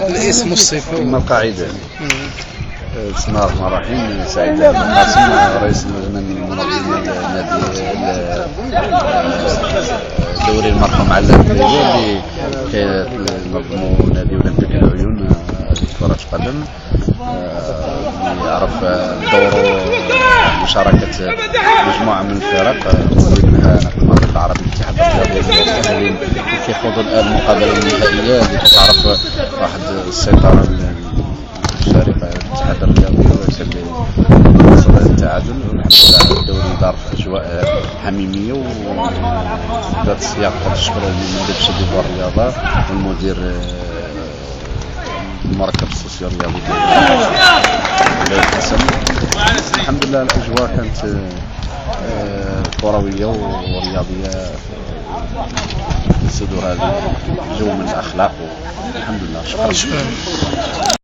الاسم والصفة القاعدة. بسم الله الرحمن الرحيم. سعيد القاسم، رئيس اللجنة المنظمة دوري المرحوم علام بيرو اللي كينظموا نادي اولمبيك العيون لكرة القدم. يعرف دوره مشاركة مجموعة من الفرق منها المغرب العربي، الاتحاد الرياضي المسؤولين كيخوضوا الآن المقابلة النهائية اللي كتعرف واحد السيطرة الشركة الاتحاد الرياضي ويسلي وصل التعادل. والحمد لله الدوري دار في أجواء حميمية وذات السياق. كنشكر المدير الشديد والرياضة والمدير المركب السوسيو الرياضي الحمد لله الأجواء كانت كروية ورياضية في صدور هذا جو من الأخلاق والحمد لله. شكرا.